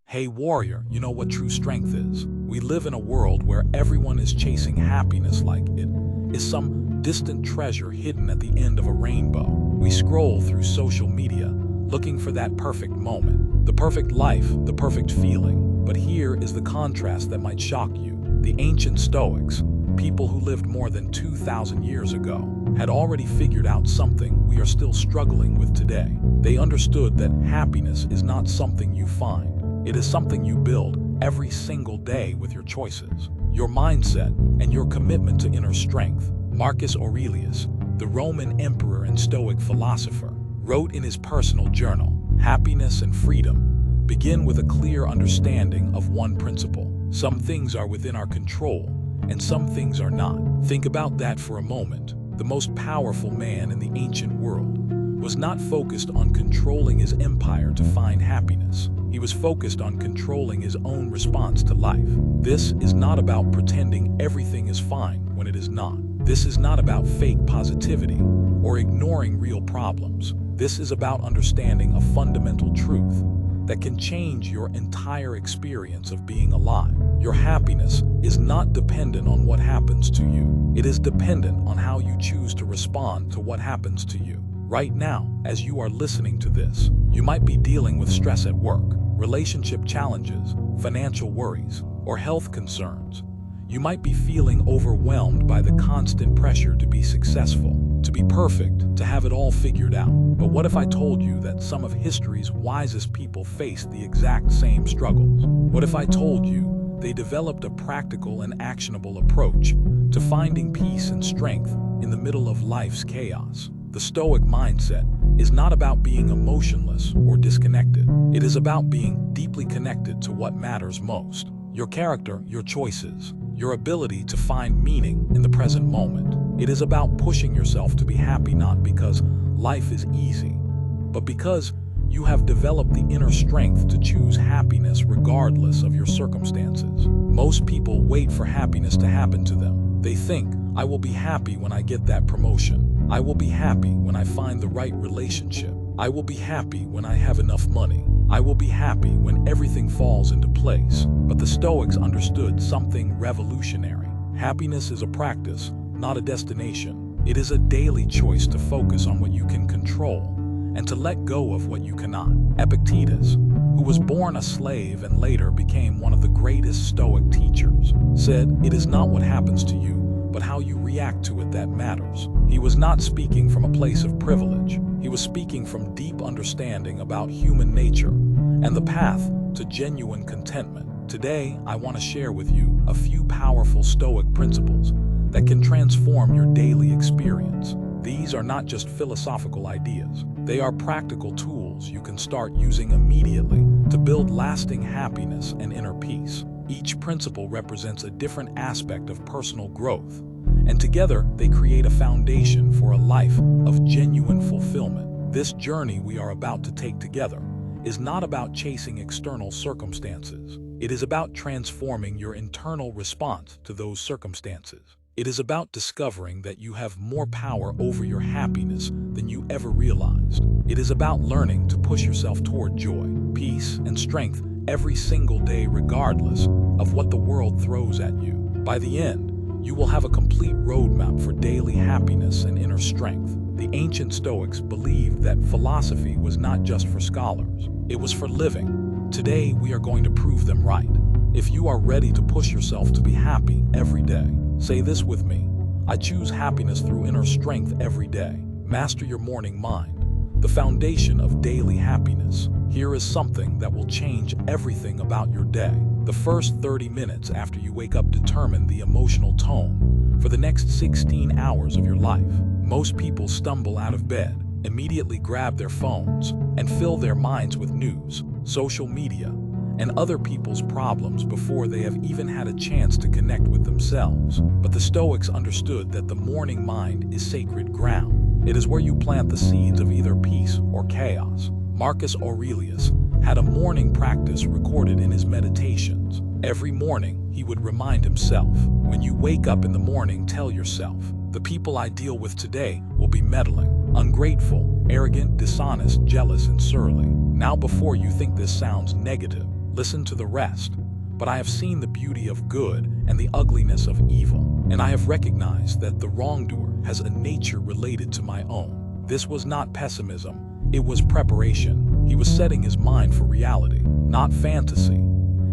Hey warrior, you know what true strength is? We live in a world where everyone is chasing happiness like it is some distant treasure hidden at the end of a rainbow. We scroll through social media, looking for that perfect moment, the perfect life, the perfect feeling. But here is the contrast that might shock you. The ancient Stoics, people who lived more than 2,000 years ago, had already figured out something we are still struggling with today. They understood that happiness is not something you find. It is something you build every single day with your choices, your mindset, and your commitment to inner strength. Marcus Aurelius, the Roman emperor and Stoic philosopher, wrote in his personal journal, "Happiness and freedom begin with a clear understanding of one principle. Some things are within our control, and some things are not." Think about that for a moment. The most powerful man in the ancient world was not focused on controlling his empire to find happiness. He was focused on controlling his own response to life. This is not about pretending everything is fine when it is not. This is not about fake positivity or ignoring real problems. This is about understanding a fundamental truth that can change your entire experience of being alive. Your happiness is not dependent on what happens to you. It is dependent on how you choose to respond to what happens to you. Right now, as you are listening to this, you might be dealing with stress at work, relationship challenges, financial worries, or health concerns. You might be feeling overwhelmed by the constant pressure to be successful, to be perfect, to have it all figured out. But what if I told you that some of history's wisest people faced the exact same struggles? What if I told you they developed a practical and actionable approach to finding peace and strength in the middle of life's chaos? The Stoic mindset is not about being emotionless or disconnected. It is about being deeply connected to what matters most. Your character, your choices, your ability to find meaning in the present moment. It is about pushing yourself to be happy not because life is easy, but because you have developed the inner strength to choose happiness regardless of your circumstances. Most people wait for happiness to happen to them. They think, I will be happy when I get that promotion. I will be happy when I find the right relationship. I will be happy when I have enough money. I will be happy when everything falls into place. But the Stoics understood something revolutionary. Happiness is a practice, not a destination. It is a daily choice to focus on what you can control and to let go of what you cannot. Epictetus, who was born a slave and later became one of the greatest Stoic teachers, said, "It is not what happens to you, but how you react to it that matters." He was not speaking from a place of privilege. He was speaking from deep understanding about human nature and the path to genuine contentment. Today, I want to share with you a few powerful Stoic principles that can transform your daily experience. These are not just philosophical ideas. They are practical tools you can start using immediately to build lasting happiness and inner peace. Each principle represents a different aspect of personal growth, and together they create a foundation for a life of genuine fulfillment. This journey we are about to take together is not about chasing external circumstances. It is about transforming your internal response to those circumstances. It is about discovering that you have more power over your happiness than you ever realized. It is about learning to push yourself toward joy, peace, and strength every single day regardless of what the world throws at you. By the end, you will have a complete roadmap for daily happiness and inner strength. The ancient Stoics believed that philosophy was not just for scholars, it was for living. Today, we are going to prove them right. If you are ready to push yourself to be happy every day, say this with me: I choose happiness through inner strength every day. Master your morning mind, the foundation of daily happiness. Here is something that will change everything about your day. The first 30 minutes after you wake up determine the emotional tone for the next 16 hours of your life. Most people stumble out of bed, immediately grab their phones, and fill their minds with news, social media, and other people's problems before they have even had a chance to connect with themselves. But the Stoics understood that the morning mind is sacred ground. It is where you plant the seeds of either peace or chaos. Marcus Aurelius had a morning practice recorded in his meditations. Every morning, he would remind himself, when you wake up in the morning, tell yourself, the people I deal with today will be meddling, ungrateful, arrogant, dishonest, jealous, and surly. Now before you think this sounds negative, listen to the rest. But I have seen the beauty of good and the ugliness of evil, and I have recognized that the wrongdoer has a nature related to my own. This was not pessimism, it was preparation. He was setting his mind for reality, not fantasy.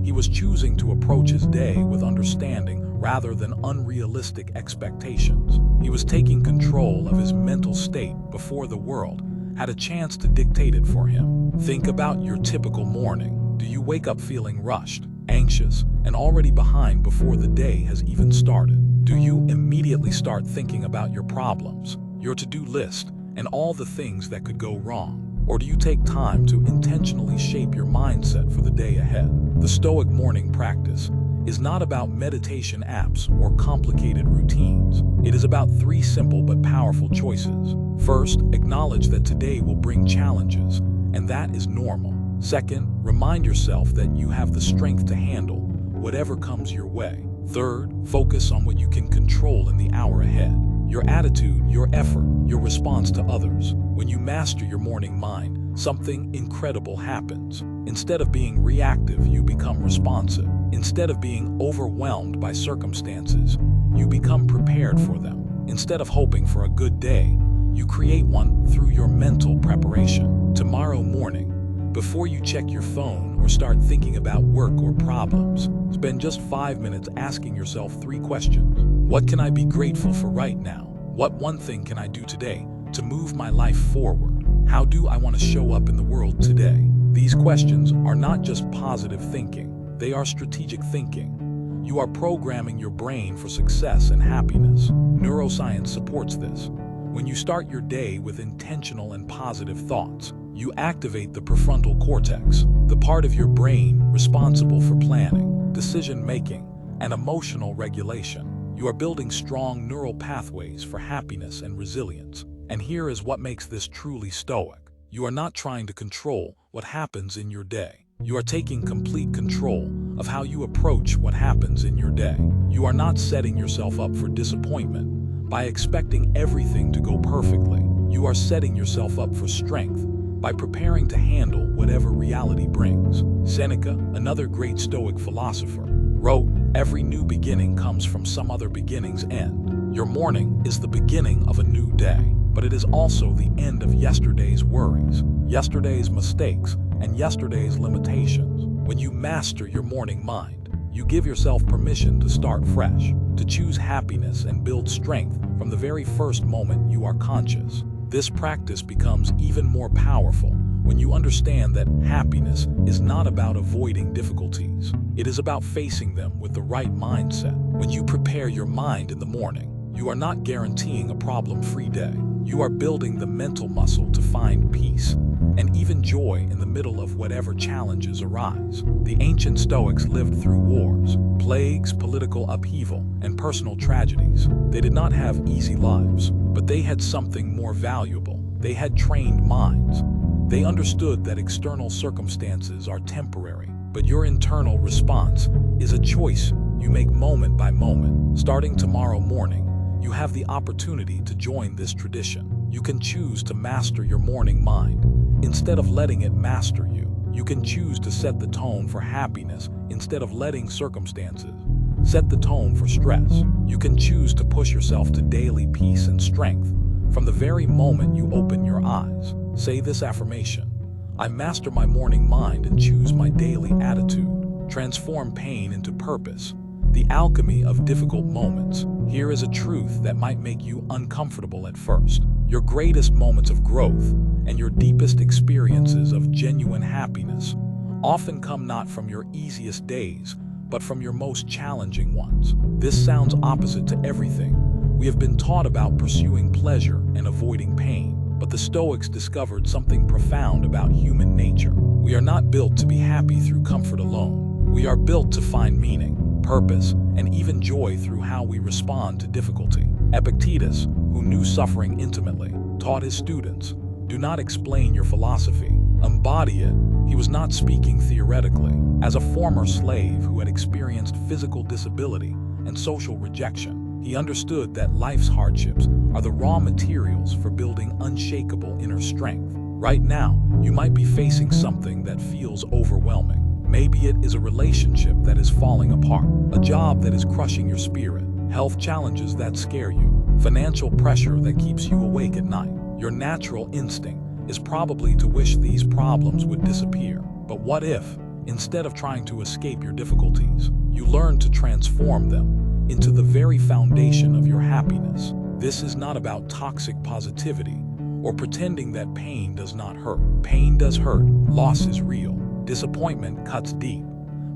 He was choosing to approach his day with understanding rather than unrealistic expectations. He was taking control of his mental state before the world had a chance to dictate it for him. Think about your typical morning. Do you wake up feeling rushed, anxious, and already behind before the day has even started? Do you immediately start thinking about your problems, your to-do list, and all the things that could go wrong? Or do you take time to intentionally shape your mindset for the day ahead? The Stoic morning practice is not about meditation apps or complicated routines. It is about 3 simple but powerful choices. First, acknowledge that today will bring challenges, and that is normal. Second, remind yourself that you have the strength to handle whatever comes your way. Third, focus on what you can control in the hour ahead. Your attitude, your effort, your response to others. When you master your morning mind, something incredible happens. Instead of being reactive, you become responsive. Instead of being overwhelmed by circumstances, you become prepared for them. Instead of hoping for a good day, you create one through your mental preparation. Tomorrow morning, before you check your phone or start thinking about work or problems, spend just 5 minutes asking yourself 3 questions. What can I be grateful for right now? What one thing can I do today to move my life forward? How do I want to show up in the world today? These questions are not just positive thinking, they are strategic thinking. You are programming your brain for success and happiness. Neuroscience supports this. When you start your day with intentional and positive thoughts, you activate the prefrontal cortex, the part of your brain responsible for planning, decision-making, and emotional regulation. You are building strong neural pathways for happiness and resilience. And here is what makes this truly stoic. You are not trying to control what happens in your day. You are taking complete control of how you approach what happens in your day. You are not setting yourself up for disappointment by expecting everything to go perfectly. You are setting yourself up for strength by preparing to handle whatever reality brings. Seneca, another great Stoic philosopher, wrote, "Every new beginning comes from some other beginning's end." Your morning is the beginning of a new day, but it is also the end of yesterday's worries, yesterday's mistakes, and yesterday's limitations. When you master your morning mind, you give yourself permission to start fresh, to choose happiness and build strength from the very first moment you are conscious. This practice becomes even more powerful when you understand that happiness is not about avoiding difficulties. It is about facing them with the right mindset. When you prepare your mind in the morning, you are not guaranteeing a problem-free day. You are building the mental muscle to find peace and even joy in the middle of whatever challenges arise. The ancient Stoics lived through wars, plagues, political upheaval, and personal tragedies. They did not have easy lives, but they had something more valuable. They had trained minds. They understood that external circumstances are temporary, but your internal response is a choice you make moment by moment. Starting tomorrow morning, you have the opportunity to join this tradition. You can choose to master your morning mind instead of letting it master you. You can choose to set the tone for happiness instead of letting circumstances set the tone for stress. You can choose to push yourself to daily peace and strength from the very moment you open your eyes. Say this affirmation: I master my morning mind and choose my daily attitude. Transform pain into purpose. The alchemy of difficult moments. Here is a truth that might make you uncomfortable at first. Your greatest moments of growth and your deepest experiences of genuine happiness often come not from your easiest days, but from your most challenging ones. This sounds opposite to everything we have been taught about pursuing pleasure and avoiding pain, but the Stoics discovered something profound about human nature. We are not built to be happy through comfort alone. We are built to find meaning, purpose, and even joy through how we respond to difficulty. Epictetus, who knew suffering intimately, taught his students, do not explain your philosophy, embody it. He was not speaking theoretically. As a former slave who had experienced physical disability and social rejection, he understood that life's hardships are the raw materials for building unshakable inner strength. Right now, you might be facing something that feels overwhelming. Maybe it is a relationship that is falling apart, a job that is crushing your spirit, health challenges that scare you, financial pressure that keeps you awake at night. Your natural instinct is probably to wish these problems would disappear. But what if, instead of trying to escape your difficulties, you learn to transform them into the very foundation of your happiness? This is not about toxic positivity or pretending that pain does not hurt. Pain does hurt, loss is real, disappointment cuts deep.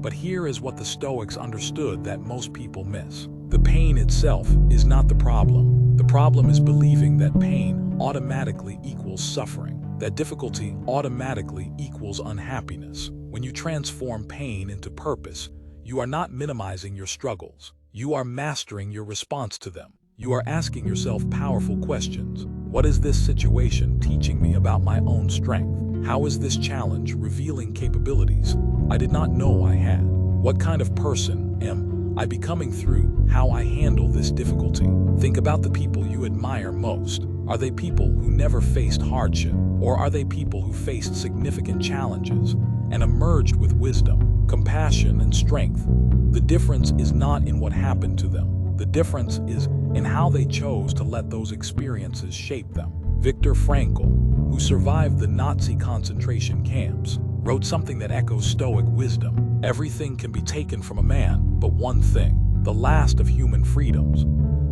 But here is what the Stoics understood that most people miss. The pain itself is not the problem. The problem is believing that pain automatically equals suffering, that difficulty automatically equals unhappiness. When you transform pain into purpose, you are not minimizing your struggles. You are mastering your response to them. You are asking yourself powerful questions. What is this situation teaching me about my own strength? How is this challenge revealing capabilities I did not know I had? What kind of person am I becoming through how I handle this difficulty? Think about the people you admire most. Are they people who never faced hardship? Or are they people who faced significant challenges and emerged with wisdom, compassion, and strength? The difference is not in what happened to them. The difference is in how they chose to let those experiences shape them. Viktor Frankl, who survived the Nazi concentration camps, wrote something that echoes Stoic wisdom. Everything can be taken from a man, but one thing, the last of human freedoms,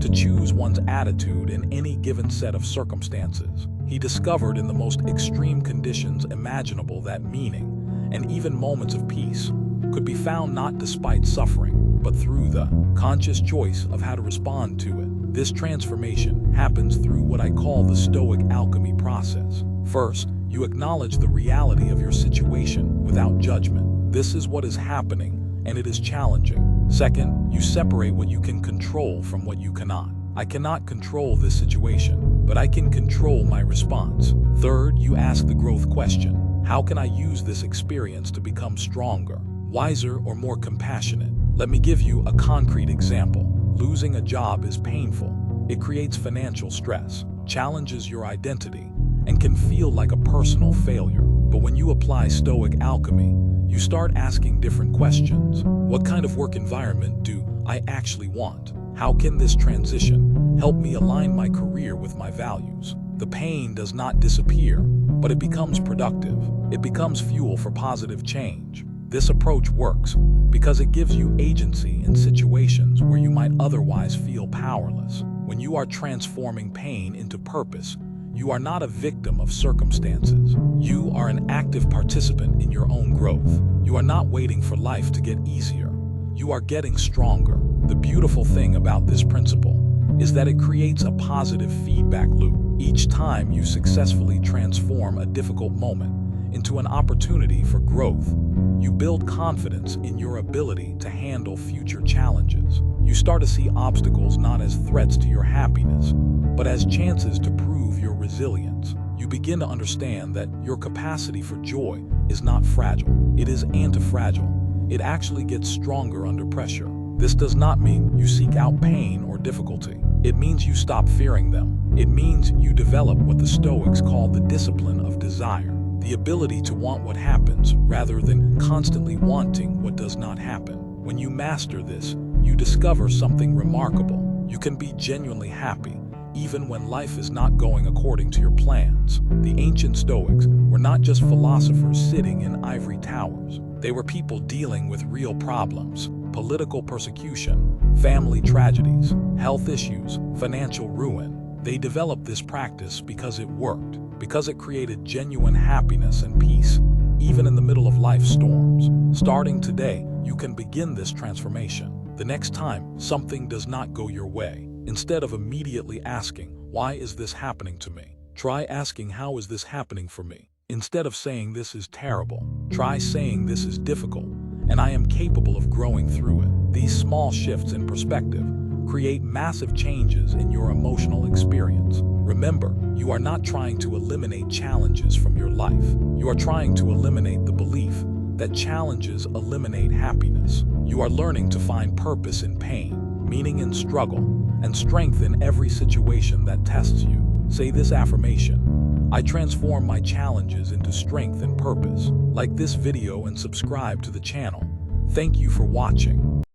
to choose one's attitude in any given set of circumstances. He discovered in the most extreme conditions imaginable that meaning, and even moments of peace, could be found not despite suffering, but through the conscious choice of how to respond to it. This transformation happens through what I call the Stoic alchemy process. First, you acknowledge the reality of your situation without judgment. This is what is happening, and it is challenging. Second, you separate what you can control from what you cannot. I cannot control this situation, but I can control my response. Third, you ask the growth question. How can I use this experience to become stronger, wiser, or more compassionate? Let me give you a concrete example. Losing a job is painful. It creates financial stress, challenges your identity, and can feel like a personal failure. But when you apply Stoic alchemy, you start asking different questions. What kind of work environment do I actually want? How can this transition help me align my career with my values? The pain does not disappear, but it becomes productive. It becomes fuel for positive change. This approach works because it gives you agency in situations where you might otherwise feel powerless. When you are transforming pain into purpose, you are not a victim of circumstances. You are an active participant in your own growth. You are not waiting for life to get easier. You are getting stronger. The beautiful thing about this principle is that it creates a positive feedback loop. Each time you successfully transform a difficult moment into an opportunity for growth, you build confidence in your ability to handle future challenges. You start to see obstacles not as threats to your happiness, but as chances to prove your resilience. You begin to understand that your capacity for joy is not fragile. It is anti-fragile. It actually gets stronger under pressure. This does not mean you seek out pain or difficulty. It means you stop fearing them. It means you develop what the Stoics call the discipline of desire. The ability to want what happens rather than constantly wanting what does not happen. When you master this, you discover something remarkable. You can be genuinely happy, even when life is not going according to your plans. The ancient Stoics were not just philosophers sitting in ivory towers. They were people dealing with real problems: political persecution, family tragedies, health issues, financial ruin. They developed this practice because it worked, because it created genuine happiness and peace, even in the middle of life's storms. Starting today, you can begin this transformation. The next time something does not go your way, instead of immediately asking, "Why is this happening to me?" try asking, "How is this happening for me?" Instead of saying, "This is terrible," try saying, "This is difficult, and I am capable of growing through it." These small shifts in perspective create massive changes in your emotional experience. Remember, you are not trying to eliminate challenges from your life. You are trying to eliminate the belief that challenges eliminate happiness. You are learning to find purpose in pain, meaning in struggle, and strength in every situation that tests you. Say this affirmation: I transform my challenges into strength and purpose. Like this video and subscribe to the channel. Thank you for watching.